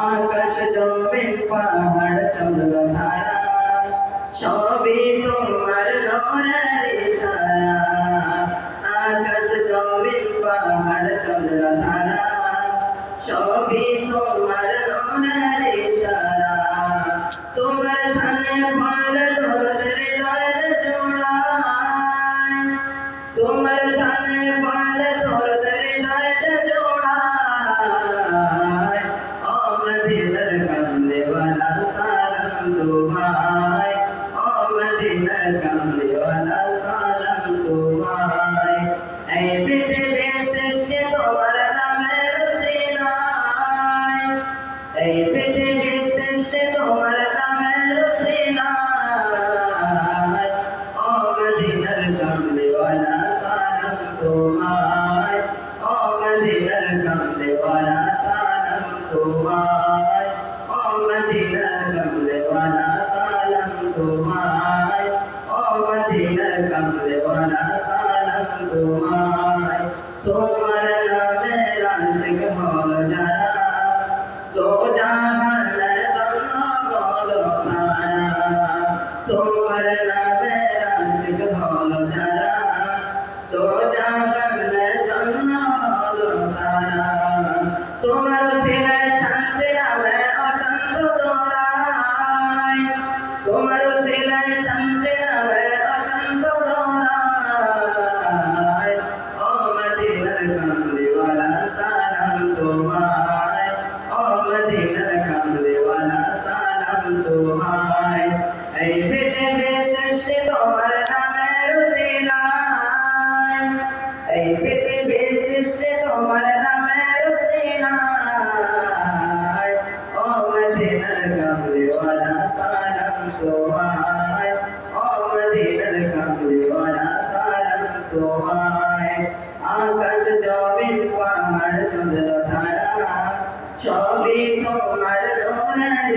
আকাশ জমিন পাহাড় চন্দ্র ধারা সবই তোমার নূরের ইশারা। আকাশ জমিন পাহাড় চন্দ্র ধারা সবই তোমার নূরের ইশারা। তোমার সামনে পড়লে দরদ হৃদয়ের জোড়ায়, তোমার সামনে পড়লে দরদ হৃদয়ের জোড়ায়। ও মদিনার কামলিওয়ালা সালাম তোমায়, ও মদিনার কামলিওয়ালা সালাম তোমায়। এই পৃথিবীর সৃষ্টি তোমার নামের সিনায়, এই পৃথিবীর সৃষ্টি তোমার নামের সিনায়। ও মদিনার কামলিওয়ালা সালাম তোমায়, ও মদিনার কামলিওয়ালা সালাম তোমায়, ও মদিনার কামলিওয়ালা সালাম তোমায়, ও মদিনার কামলিওয়ালা সালাম তোমায়। তোমার নামের আশিক হলো যারা, তো জাহানের জন্য বলো তারা। তোমার নামের আশিক হলো যারা, তো জাহানের জন্য বলো তারা। তোমার সিনায় শান্তি নামে অশান্ত দোলায়, তোমার সিনায় শান্তি নামে অশান্ত দোলায়। ও মদিনার কামলিওয়ালা সালাম তোমায়, ও মদিনার কামলিওয়ালা সালাম তোমায়। এই পৃথিবীর সৃষ্টি তোমার নামের সিনায়, এই পৃথিবীর সৃষ্টি তোমার নামের সিনায়। ও মদিনার কামলিওয়ালা সালাম তোমায়, ও মদিনার কামলিওয়ালা সালাম তোমায়। আকাশ জমিন পাহাড় চন্দ্র ধারা সবই তোমার নূরের